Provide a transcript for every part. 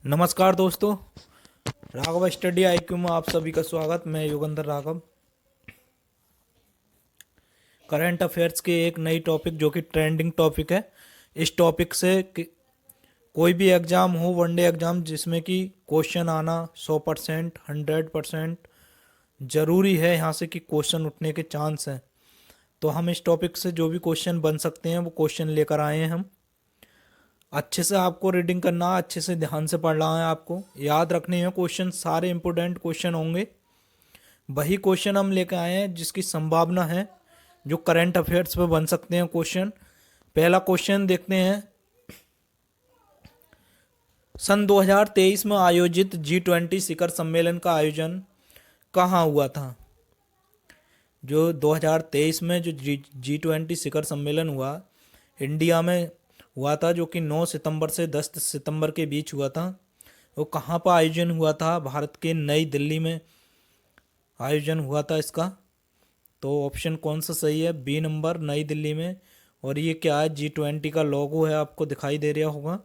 नमस्कार दोस्तों। Raghav study IQ में आप सभी का स्वागत। मैं योगेंद्र राघव। करंट अफेयर्स के एक नई टॉपिक जो कि ट्रेंडिंग टॉपिक है, इस टॉपिक से कोई भी एग्ज़ाम हो, वनडे एग्ज़ाम जिसमें कि क्वेश्चन आना 100% 100% ज़रूरी है, यहाँ से कि क्वेश्चन उठने के चांस हैं। तो हम इस टॉपिक से जो भी क्वेश्चन बन सकते हैं वो क्वेश्चन लेकर आए हैं। हम अच्छे से आपको रीडिंग करना है, अच्छे से ध्यान से पढ़ना है, आपको याद रखने हैं क्वेश्चन। सारे इंपॉर्टेंट क्वेश्चन होंगे। वही क्वेश्चन हम लेकर आए हैं जिसकी संभावना है जो करंट अफेयर्स पे बन सकते हैं क्वेश्चन। पहला क्वेश्चन देखते हैं। सन 2023 में आयोजित G20 शिखर सम्मेलन का आयोजन कहाँ हुआ था? जो 2023 में जो G20 शिखर सम्मेलन हुआ, इंडिया में हुआ था, जो कि 9 सितंबर से 10 सितंबर के बीच हुआ था। वो कहाँ पर आयोजन हुआ था? भारत के नई दिल्ली में आयोजन हुआ था इसका। तो ऑप्शन कौन सा सही है? बी नंबर, नई दिल्ली में। और ये क्या है? G20 का लोगो है, आपको दिखाई दे रहा होगा।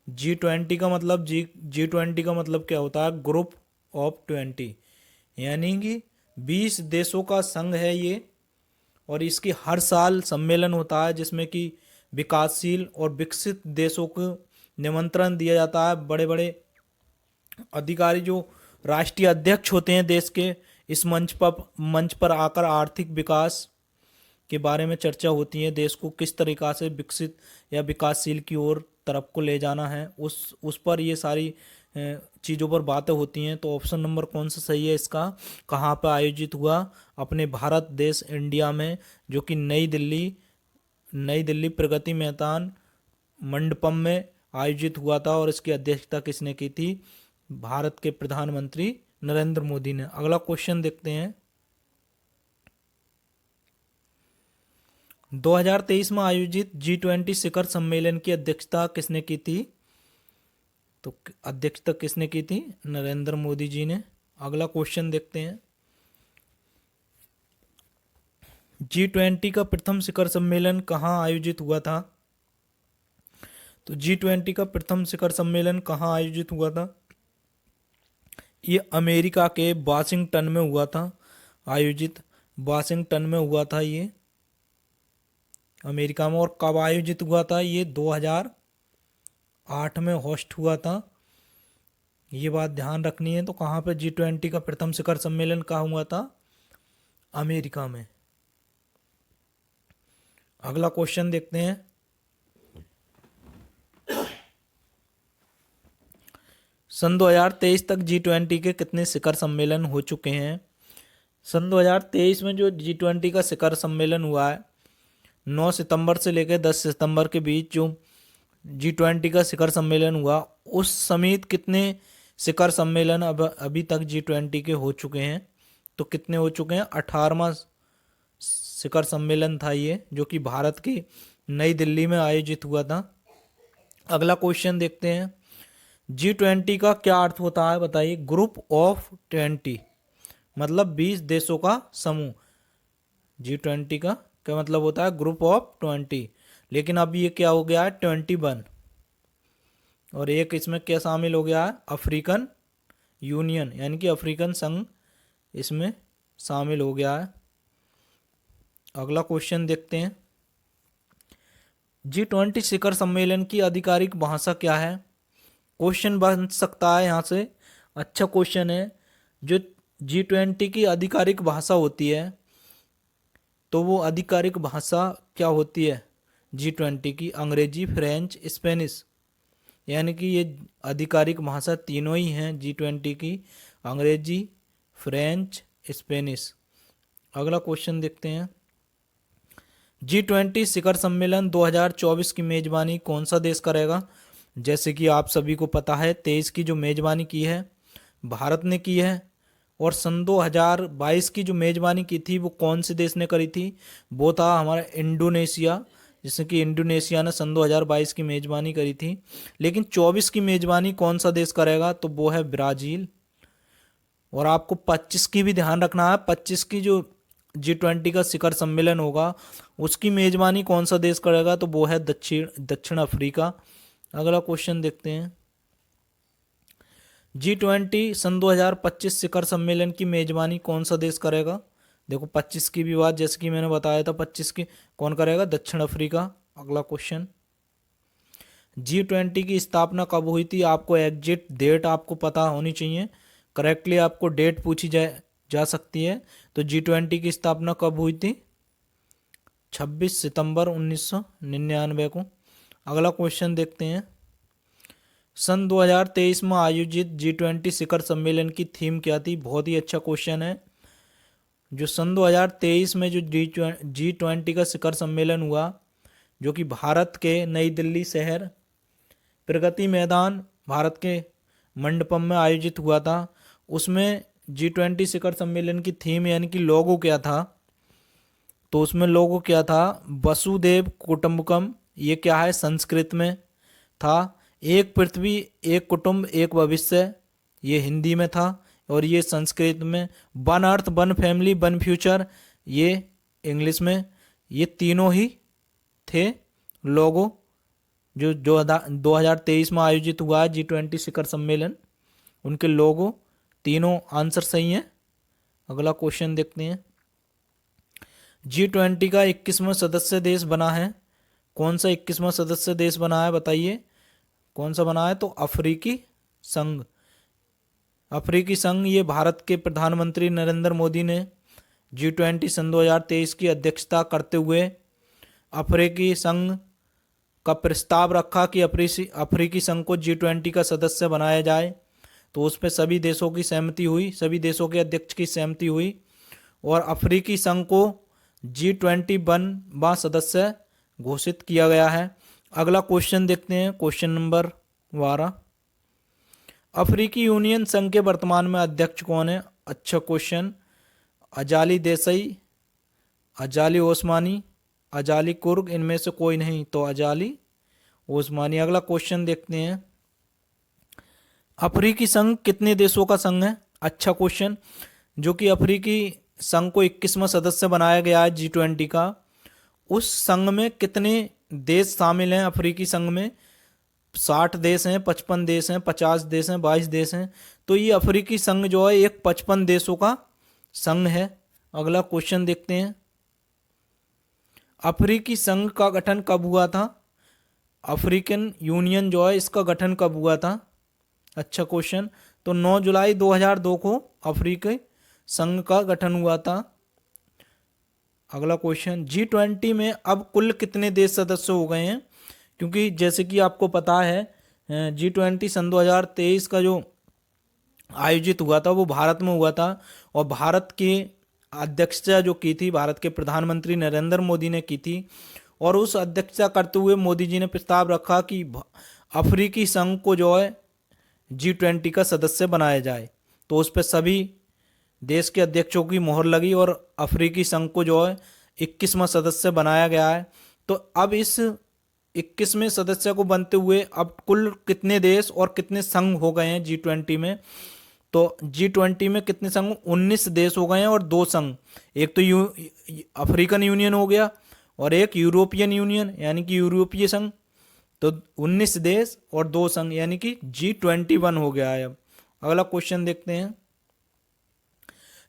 G20 का मतलब G20 का मतलब क्या होता है? ग्रुप ऑफ 20, यानी कि 20 देशों का संघ है ये। और इसकी हर साल सम्मेलन होता है जिसमें कि विकासशील और विकसित देशों को निमंत्रण दिया जाता है। बड़े बड़े अधिकारी जो राष्ट्रीय अध्यक्ष होते हैं देश के, इस मंच पर आकर आर्थिक विकास के बारे में चर्चा होती है। देश को किस तरीक़ा से विकसित या विकासशील की ओर तरफ को ले जाना है, उस पर ये सारी चीज़ों पर बातें होती हैं। तो ऑप्शन नंबर कौन सा सही है इसका? कहाँ पर आयोजित हुआ? अपने भारत देश इंडिया में, जो कि नई दिल्ली प्रगति मैदान मंडपम में आयोजित हुआ था। और इसकी अध्यक्षता किसने की थी? भारत के प्रधानमंत्री नरेंद्र मोदी ने। अगला क्वेश्चन देखते हैं। 2023 में आयोजित G20 शिखर सम्मेलन की अध्यक्षता किसने की थी? तो अध्यक्षता किसने की थी? नरेंद्र मोदी जी ने। अगला क्वेश्चन देखते हैं। G20 का प्रथम शिखर सम्मेलन कहाँ आयोजित हुआ था? तो G20 का प्रथम शिखर सम्मेलन कहाँ आयोजित हुआ था? ये अमेरिका के वाशिंगटन में हुआ था आयोजित। वाशिंगटन में हुआ था ये, अमेरिका में। और कब आयोजित हुआ था? ये 2008 में होस्ट हुआ था। ये बात ध्यान रखनी है। तो कहाँ पे G20 का प्रथम शिखर सम्मेलन कहाँ हुआ था? अमेरिका में। अगला क्वेश्चन देखते हैं। सन 2023 तक G20 के कितने शिखर सम्मेलन हो चुके हैं? सन 2023 में जो G20 का शिखर सम्मेलन हुआ है, 9 सितंबर से लेकर 10 सितंबर के बीच जो G20 का शिखर सम्मेलन हुआ, उस समेत कितने शिखर सम्मेलन अभी तक G20 के हो चुके हैं? तो कितने हो चुके हैं? 18वां शिखर सम्मेलन था ये, जो कि भारत की नई दिल्ली में आयोजित हुआ था। अगला क्वेश्चन देखते हैं। G20 का क्या अर्थ होता है बताइए? ग्रुप ऑफ 20, मतलब 20 देशों का समूह। G20 का क्या मतलब होता है? Group of 20। लेकिन अब ये क्या हो गया है? 21। और एक इसमें क्या शामिल हो गया है? अफ्रीकन यूनियन, यानी कि अफ्रीकन संघ इसमें शामिल हो गया है। अगला क्वेश्चन देखते हैं। G20 शिखर सम्मेलन की आधिकारिक भाषा क्या है? क्वेश्चन बन सकता है यहाँ से। अच्छा क्वेश्चन है। जो G20 की आधिकारिक भाषा होती है, तो वो आधिकारिक भाषा क्या होती है G20 की? अंग्रेजी, फ्रेंच, स्पेनिश। यानी कि ये आधिकारिक भाषा तीनों ही हैं G20 की, अंग्रेजी, फ्रेंच, स्पेनिश। अगला क्वेश्चन देखते हैं। G20 शिखर सम्मेलन 2024 की मेजबानी कौन सा देश करेगा? जैसे कि आप सभी को पता है, 23 की जो मेजबानी की है भारत ने की है। और सन 2022 की जो मेजबानी की थी वो कौन से देश ने करी थी? वो था हमारा इंडोनेशिया, जिससे कि इंडोनेशिया ने सन 2022 की मेजबानी करी थी। लेकिन 24 की मेजबानी कौन सा देश करेगा? तो वो है ब्राज़ील। और आपको 25 की भी ध्यान रखना है। 25 की जो G20 का शिखर सम्मेलन होगा उसकी मेजबानी कौन सा देश करेगा? तो वो है दक्षिण अफ्रीका। अगला क्वेश्चन देखते हैं। G20 सन 2025 शिखर सम्मेलन की मेजबानी कौन सा देश करेगा? देखो 25 की भी बात, जैसे कि मैंने बताया था 25 की कौन करेगा? दक्षिण अफ्रीका। अगला क्वेश्चन, G20 की स्थापना कब हुई थी? आपको एग्जैक्ट डेट आपको पता होनी चाहिए, करेक्टली आपको डेट पूछी जा सकती है। तो G20 की स्थापना कब हुई थी? 26 सितंबर 1999 को। अगला क्वेश्चन देखते हैं, सन 2023 में आयोजित G20 शिखर सम्मेलन की थीम क्या थी? बहुत ही अच्छा क्वेश्चन है। जो सन 2023 में जो G20 का शिखर सम्मेलन हुआ, जो कि भारत के नई दिल्ली शहर प्रगति मैदान भारत के मंडपम में आयोजित हुआ था, उसमें G20 शिखर सम्मेलन की थीम यानी कि लोगो क्या था? तो उसमें लोगो क्या था? वसुदेव कुटुंबकम। ये क्या है? संस्कृत में था। एक पृथ्वी एक कुटुंब एक भविष्य, ये हिंदी में था, और ये संस्कृत में। One earth one family one future, ये इंग्लिश में। ये तीनों ही थे लोगो जो 2023 में आयोजित हुआ है G20 शिखर सम्मेलन, उनके लोगो तीनों आंसर सही हैं। अगला क्वेश्चन देखते हैं, G20 का 21वां सदस्य देश बना है, कौन सा 21वां सदस्य देश बना है? बताइए कौन सा बना है? तो अफ्रीकी संघ। अफ्रीकी संघ, ये भारत के प्रधानमंत्री नरेंद्र मोदी ने G20 सन 2023 की अध्यक्षता करते हुए अफ्रीकी संघ का प्रस्ताव रखा कि अफ्रीकी संघ को G20 का सदस्य बनाया जाए। तो उस पर सभी देशों की सहमति हुई, सभी देशों के अध्यक्ष की सहमति हुई, और अफ्रीकी संघ को G20 बनवा सदस्य घोषित किया गया है। अगला क्वेश्चन देखते हैं, क्वेश्चन नंबर 12, अफ्रीकी यूनियन संघ के वर्तमान में अध्यक्ष कौन है? अच्छा question, Azali Desai, Azali ओस्मानी, Azali Coorg, इनमें से कोई नहीं, तो अजाली ओस्मानी। अगला क्वेश्चन देखते हैं, अफ्रीकी संघ कितने देशों का संघ है? अच्छा क्वेश्चन, जो कि अफ्रीकी संघ को 21वां सदस्य बनाया गया है G20 का, उस संघ में कितने देश शामिल हैं? अफ्रीकी संघ में 60 देश हैं, 55 देश हैं, 50 देश हैं, 22 देश हैं। तो ये अफ्रीकी संघ जो है एक 55 देशों का संघ है। अगला क्वेश्चन देखते हैं, अफ्रीकी संघ का गठन कब हुआ था? अफ्रीकन यूनियन जो है इसका गठन कब हुआ था? अच्छा क्वेश्चन, तो 9 जुलाई 2002 को अफ्रीकी संघ का गठन हुआ था। अगला क्वेश्चन, G20 में अब कुल कितने देश सदस्य हो गए हैं? क्योंकि जैसे कि आपको पता है G20 सन 2023 का जो आयोजित हुआ था वो भारत में हुआ था, और भारत की अध्यक्षता जो की थी भारत के प्रधानमंत्री नरेंद्र मोदी ने की थी, और उस अध्यक्षता करते हुए मोदी जी ने प्रस्ताव रखा कि अफ्रीकी संघ को जो है G20 का सदस्य बनाया जाए। तो उस पर सभी देश के अध्यक्षों की मोहर लगी और अफ्रीकी संघ को जो है 21वां सदस्य बनाया गया है। तो अब इस 21वें सदस्य को बनते हुए अब कुल कितने देश और कितने संघ हो गए हैं G20 में? तो G20 में कितने संघ? 19 देश हो गए हैं और 2 संघ, एक तो अफ्रीकन यूनियन हो गया और एक यूरोपियन यूनियन यानी कि यूरोपीय संघ। तो 19 देश और 2 संघ यानी कि G21 हो गया है। अब अगला क्वेश्चन देखते हैं,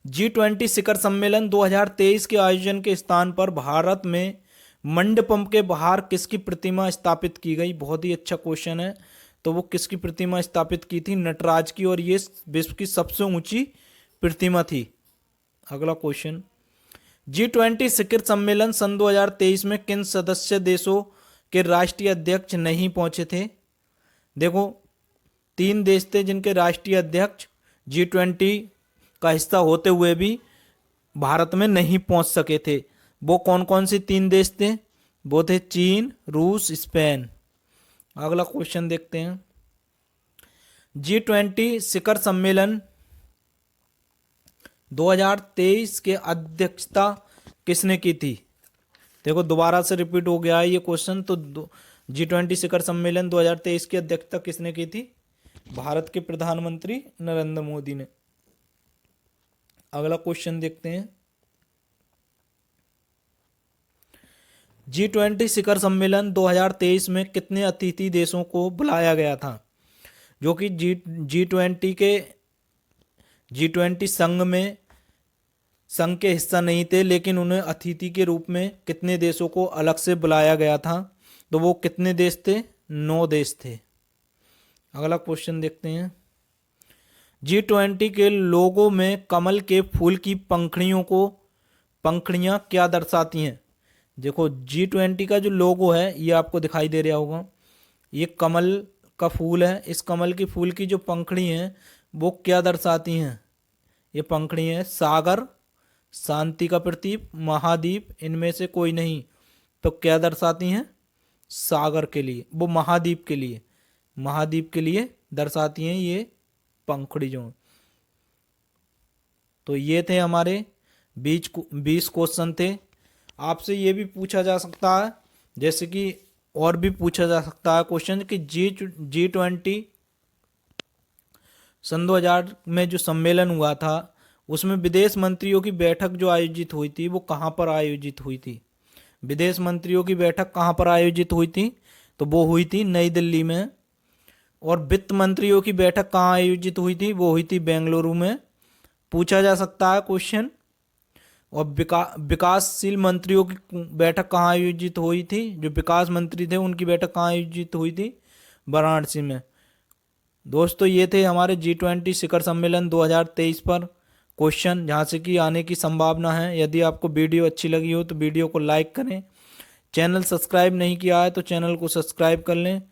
G20 शिखर सम्मेलन 2023 के आयोजन के स्थान पर भारत में मंडपम के बाहर किसकी प्रतिमा स्थापित की गई? बहुत ही अच्छा क्वेश्चन है। तो वो किसकी प्रतिमा स्थापित की थी? नटराज की, और ये विश्व की सबसे ऊंची प्रतिमा थी। अगला क्वेश्चन, G20 शिखर सम्मेलन सन 2023 में किन सदस्य देशों के राष्ट्रीय अध्यक्ष नहीं पहुंचे थे? देखो 3 देश थे जिनके राष्ट्रीय अध्यक्ष G20 का हिस्सा होते हुए भी भारत में नहीं पहुंच सके थे। वो कौन कौन से 3 देश थे? वो थे चीन, रूस, स्पेन। अगला क्वेश्चन देखते हैं, G20 शिखर सम्मेलन 2023 के अध्यक्षता किसने की थी? देखो दोबारा से रिपीट हो गया है ये क्वेश्चन। तो G20 शिखर सम्मेलन 2023 की अध्यक्षता किसने की थी? भारत के प्रधानमंत्री नरेंद्र मोदी ने। अगला क्वेश्चन देखते हैं, G20 शिखर सम्मेलन 2023 में कितने अतिथि देशों को बुलाया गया था? जो कि G20 संघ के हिस्सा नहीं थे, लेकिन उन्हें अतिथि के रूप में कितने देशों को अलग से बुलाया गया था? तो वो कितने देश थे? 9 देश थे। अगला क्वेश्चन देखते हैं। G20 के लोगो में कमल के फूल की पंखुड़ियाँ क्या दर्शाती हैं? देखो, G20 का जो लोगो है ये आपको दिखाई दे रहा होगा, ये कमल का फूल है। इस कमल की फूल की जो पंखुड़ी हैं वो क्या दर्शाती हैं? ये पंखुड़ी है सागर, शांति का प्रतीक, महाद्वीप, इनमें से कोई नहीं। तो क्या दर्शाती हैं? सागर के लिए, वो महाद्वीप के लिए दर्शाती हैं ये पंखुड़ी जो। तो ये थे हमारे 20 क्वेश्चन थे। आपसे ये भी पूछा जा सकता है, जैसे कि और भी पूछा जा सकता है क्वेश्चन कि G20 सन 2000 में जो सम्मेलन हुआ था उसमें विदेश मंत्रियों की बैठक जो आयोजित हुई थी वो कहाँ पर आयोजित हुई थी? विदेश मंत्रियों की बैठक कहाँ पर आयोजित हुई थी? तो वो हुई थी नई दिल्ली में। और वित्त मंत्रियों की बैठक कहाँ आयोजित हुई थी? वो हुई थी बेंगलुरु में। पूछा जा सकता है क्वेश्चन। और विकासशील मंत्रियों की बैठक कहाँ आयोजित हुई थी? जो विकास मंत्री थे उनकी बैठक कहाँ आयोजित हुई थी? वाराणसी में। दोस्तों, ये थे हमारे G20 शिखर सम्मेलन 2023 पर क्वेश्चन, जहाँ से कि आने की संभावना है। यदि आपको वीडियो अच्छी लगी हो तो वीडियो को लाइक करें। चैनल सब्सक्राइब नहीं किया है तो चैनल को सब्सक्राइब कर लें।